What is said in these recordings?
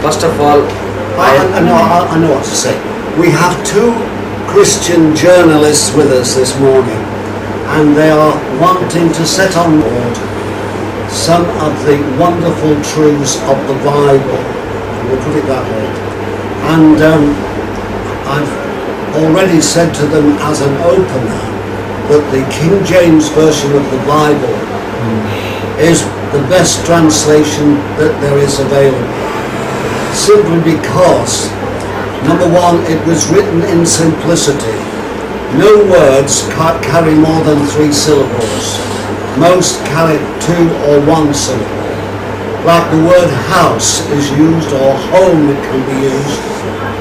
First of all, I know what to say. We have two Christian journalists with us this morning, and they are wanting to set on board some of the wonderful truths of the Bible. We'll put it that way. And I've already said to them as an opener that the King James Version of the Bible is the best translation that there is available. Simply because, number one, it was written in simplicity. No words carry more than 3 syllables. Most carry 2 or 1 syllable. Like the word house is used, or home it can be used,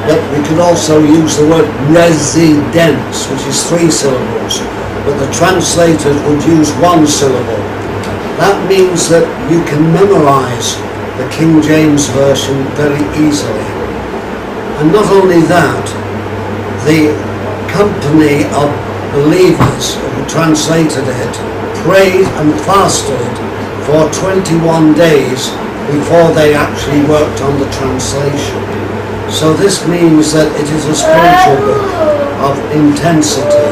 but we could also use the word residence, which is 3 syllables, but the translators would use 1 syllable. That means that you can memorize the King James Version very easily. And not only that, the company of believers who translated it prayed and fasted for 21 days before they actually worked on the translation. So this means that it is a spiritual book of intensity.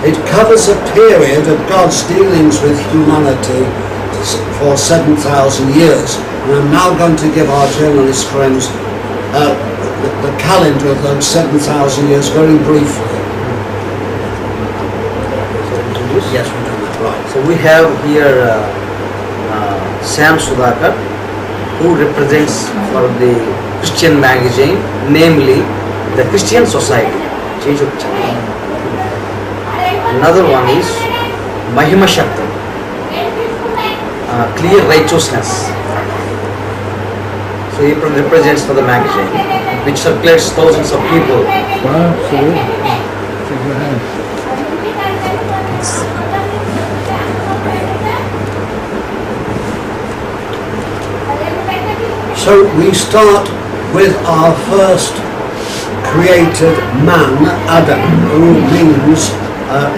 It covers a period of God's dealings with humanity for 7,000 years. And I'm now going to give our journalist friends the calendar of those 7,000 years very briefly. Yes, we do that. Right. So we have here Sam Sudhakar, who represents for the Christian magazine, namely the Christian Society. Another one is Mahima Shakti, Clear Righteousness. So he represents for the magazine, which circulates thousands of people. Wow, absolutely. Take your hand. So we start with our first created man, Adam, who means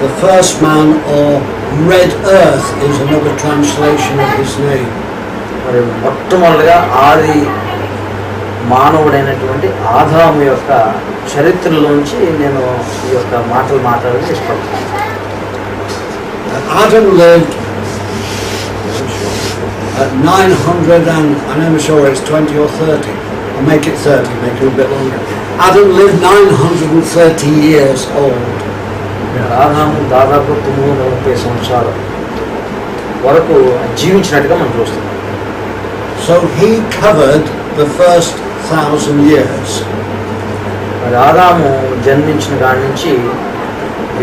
the first man, or red earth is another translation of his name. మరి మొట్టమొదటిగా ఆది మానవుడైనటువంటి ఆదాము యొక్క చరిత్రలోంచి నేను ఈ యొక్క మాటలు మాట్లాడాలని ఇష్టపడుతున్నాను. Adam lived at 900 and I'm never sure it's 20 or 30. I'll make it 30, make it a bit longer. Adam lived 930 years old. ఆదాము దాదాపు 930 సంవత్సరాల వరకు జీవించినట్టుగా మనం చూస్తున్నాం. So he covered the first 1,000 years. మరి ఆదాము జన్మించిన కాడి నుంచి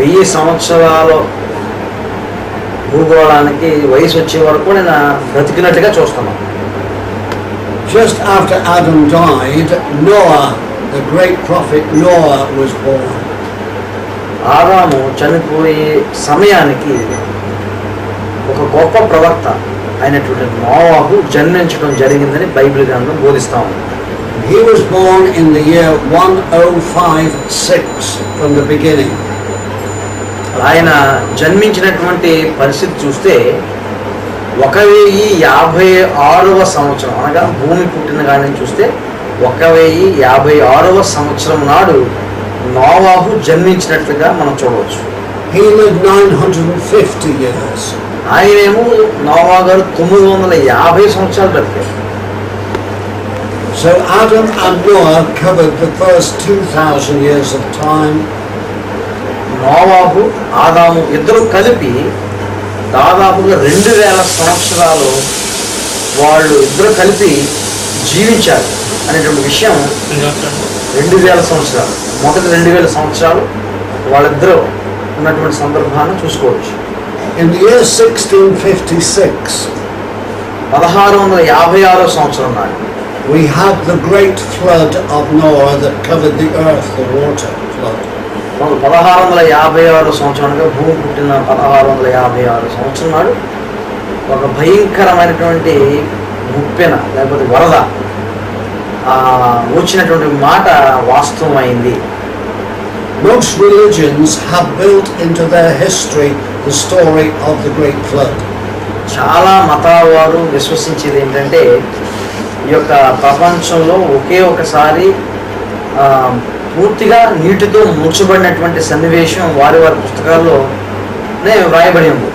1000 సంవత్సరాల భూగోళానికి వయసు వచ్చే వరకు నేను బ్రతికినట్టుగా చూస్తున్నాం. Just after Adam died, Noah, the great prophet Noah, was born. ఆదాము చనిపోయే సమయానికి ఒక గొప్ప ప్రవక్త అయినటువంటి నోవాహు జన్మించడం జరిగిందని బైబిల్ గ్రంథం బోధిస్తా ఉంది. He was born in the year 1056 from the beginning. ఆయన జన్మించినటువంటి పరిస్థితి చూస్తే 1056వ సంవత్సరం, అనగా భూమి పుట్టిన కాడి నుంచి చూస్తే 1056వ సంవత్సరం నాడు నోవాహు జన్మించినట్లుగా మనం చూడవచ్చు. He lived 950 years. ఆయనేమో నోవా గారు 950 సంవత్సరాలు బ్రతికారు. So Adam and Noah covered the first 2,000 years of time. నోవాహు ఆదాము ఇద్దరు కలిపి దాదాపుగా 2000 సంవత్సరాలు వాళ్ళు ఇద్దరు కలిపి జీవించారు అనేటువంటి విషయం. 2000 సంవత్సరాలు, మొదటి 2000 సంవత్సరాలు వాళ్ళిద్దరూ ఉన్నటువంటి సందర్భాన్ని చూసుకోవచ్చు. In the year 1656, 1656వ సంవత్సరం నాడు we had the great flood of Noah that covered the earth, the water flood. 1656 సంవత్సరాలుగా భూమి పుట్టిన 1656 సంవత్సరం నాడు ఒక భయంకరమైనటువంటి ముప్పెన లేకపోతే వరద వచ్చినటువంటి మాట వాస్తవమైంది. Most religions have built into their history the story of the great flood. చాలా మతాల వారు విశ్వసించేది ఏంటంటే ఈ యొక్క ప్రపంచంలో ఒకే ఒకసారి పూర్తిగా నీటితో ముచ్చబడినటువంటి సన్నివేశం వారి పుస్తకాల్లోనే వ్రాయబడి ఉంది.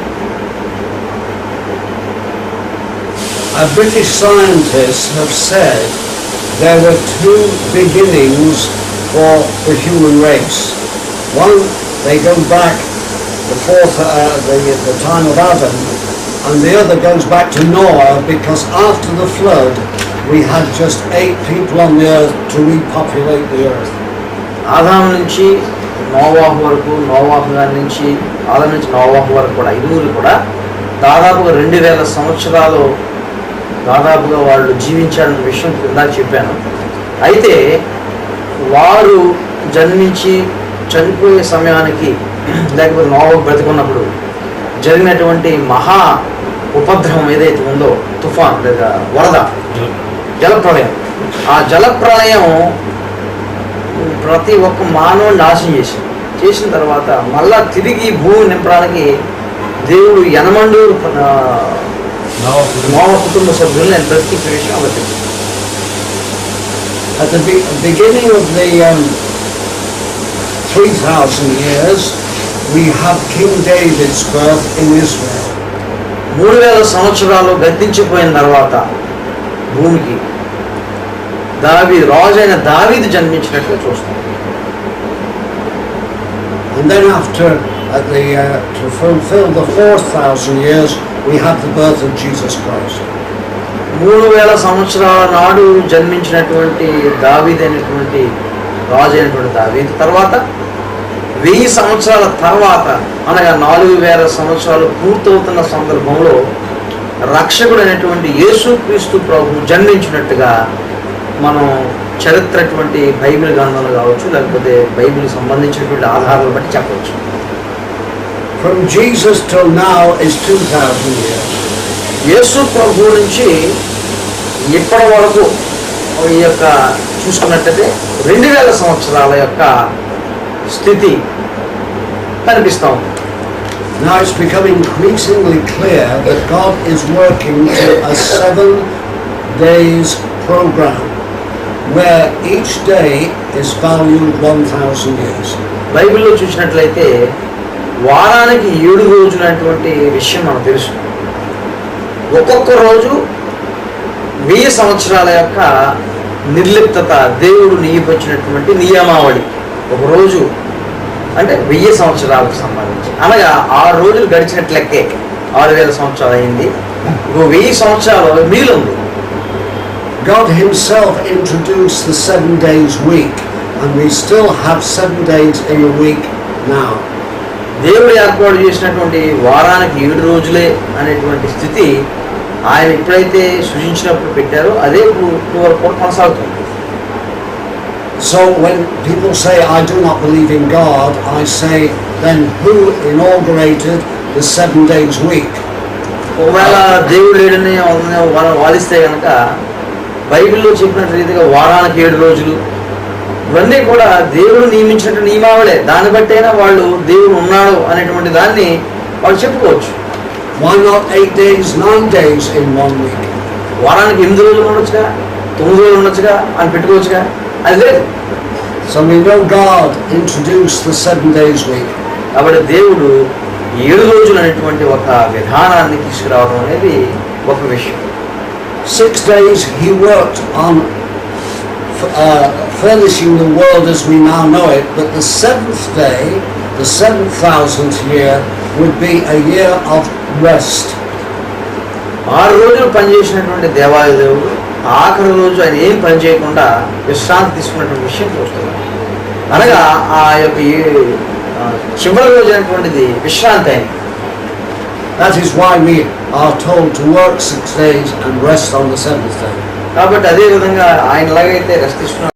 British scientists have said there were two beginnings for the human race. One, they go back the time of Adam, and the other goes back to Noah, because after the flood we had just 8 people on the earth to repopulate the earth. ఆదాము నుంచి నోవాహు వరకు, నోవాహు నుంచి ఆదాము నుంచి నోవాహు వరకు కూడా ఐదుగురు కూడా దాదాపుగా 2000 సంవత్సరాలు దాదాపుగా వాళ్ళు జీవించాలన్న విషయం ఇందాక చెప్పాను. అయితే వారు జన్మించి చనిపోయే సమయానికి, లేకపోతే నోవాహు బ్రతికున్నప్పుడు జరిగినటువంటి మహా ఉపద్రవం ఏదైతే ఉందో, తుఫాన్ లేదా వరద, జలప్రళయం, ఆ జలప్రళయం ప్రతి ఒక్క మానవుని నాశనం చేసిన తర్వాత మళ్ళా తిరిగి భూమి నింపడానికి దేవుడు యనమండూరు నోవా కుటుంబ సభ్యులను బ్రతికించిన విషయం అవసరం. At the beginning of the 3,000 years, we have King David's birth in Israel. 3000 సంవత్సరాలు గతించిపోయిన తర్వాత భూమికి రాజైన దావీదు జన్మించినట్లు చూస్తాం. And then after to fulfill the 4,000 years, we have the birth of Jesus Christ. 3000 సంవత్సరాల నాడు జన్మించినటువంటి దావీదు అయినటువంటి రాజు అయినటువంటి దావీదు తర్వాత 1000 సంవత్సరాల తర్వాత, అనగా 4000 సంవత్సరాలు పూర్తవుతున్న సందర్భంలో రక్షకుడైనటువంటి యేసుక్రీస్తు ప్రభు జన్మించినట్టుగా మనం చరిత్రటువంటి బైబిల్ గ్రంథాలు కావచ్చు, లేకపోతే బైబిల్ సంబంధించినటువంటి ఆధారాలు బట్టి చెప్పవచ్చు. From Jesus till now is 2,000 years. యేసు ప్రభు నుంచి ఇప్పటి వరకు ఈ యొక్క చూసుకున్నట్టయితే 2000 సంవత్సరాల యొక్క స్థితి కనిపిస్తాం. Now it's becoming increasingly clear that God is working to a 7 days program, where each day is valued 1,000 years. బైబిల్లో చూసినట్లయితే వారానికి 7 రోజులైనటువంటి విషయం మనకు తెలుసు. ఒక్కొక్క రోజు 1000 సంవత్సరాల యొక్క నిర్లిప్తత దేవుడు నియమించినటువంటి నియమావళి. ఒక రోజు అంటే 1000 సంవత్సరాలకు సంబంధించి, అనగా 6 రోజులు గడిచినట్లు లెక్కే 6000 సంవత్సరాలు అయింది. 1000 సంవత్సరాలు మిగిలి ఉంది. God himself introduced the 7 days week, and we still have 7 days in the week now. దేవుడు ఏర్పాటు చేసినటువంటి వారానికి 7 రోజులే అనేటువంటి స్థితి ఆయన ఎప్పుడైతే సృజించినప్పుడు పెట్టారో అదే వరకు కొనసాగుతుంది. So when people say I do not believe in God, I say then who inaugurated the 7 days week? ఒకవేళ దేవుడు లేడని వాదిస్తే కనుక బైబిల్లో చెప్పిన రీతిగా వారానికి 7 రోజులు ఇవన్నీ కూడా దేవుడు నియమించినట్టు నియమావళే. దాన్ని బట్టైనా వాళ్ళు దేవుడు ఉన్నాడు అనేటువంటి దాన్ని వాళ్ళు చెప్పుకోవచ్చు. Why not 8 days, 9 days in 1 week? వారానికి 8 రోజులు ఉండొచ్చుగా, 9 రోజులు ఉండొచ్చుగా అని పెట్టుకోవచ్చుగా, అది లేదు. So we know God introduced the 7 days week. కాబట్టి దేవుడు 7 రోజులు అనేటువంటి ఒక విధానాన్ని తీసుకురావడం అనేది ఒక విషయం. 6 days he worked on furnishing the world as we now know it, but the 7th day, the 7,000th year, would be a year of rest. 6 రోజులు పనిచేసినటువంటి దేవాది దేవుడు ఆఖరి రోజు ఆయన ఏం పని చేయకుండా విశ్రాంతి తీసుకున్నటువంటి విషయం చూస్తున్నాం. అనగా ఆ యొక్క చివరి రోజు అనేటువంటిది విశ్రాంతి అయింది. That is why we are told to work 6 days and rest on the 7th day. కాబట్టి అదే విధంగా ఆయన ఎలాగైతే రెస్ట్ తీసుకున్నాడు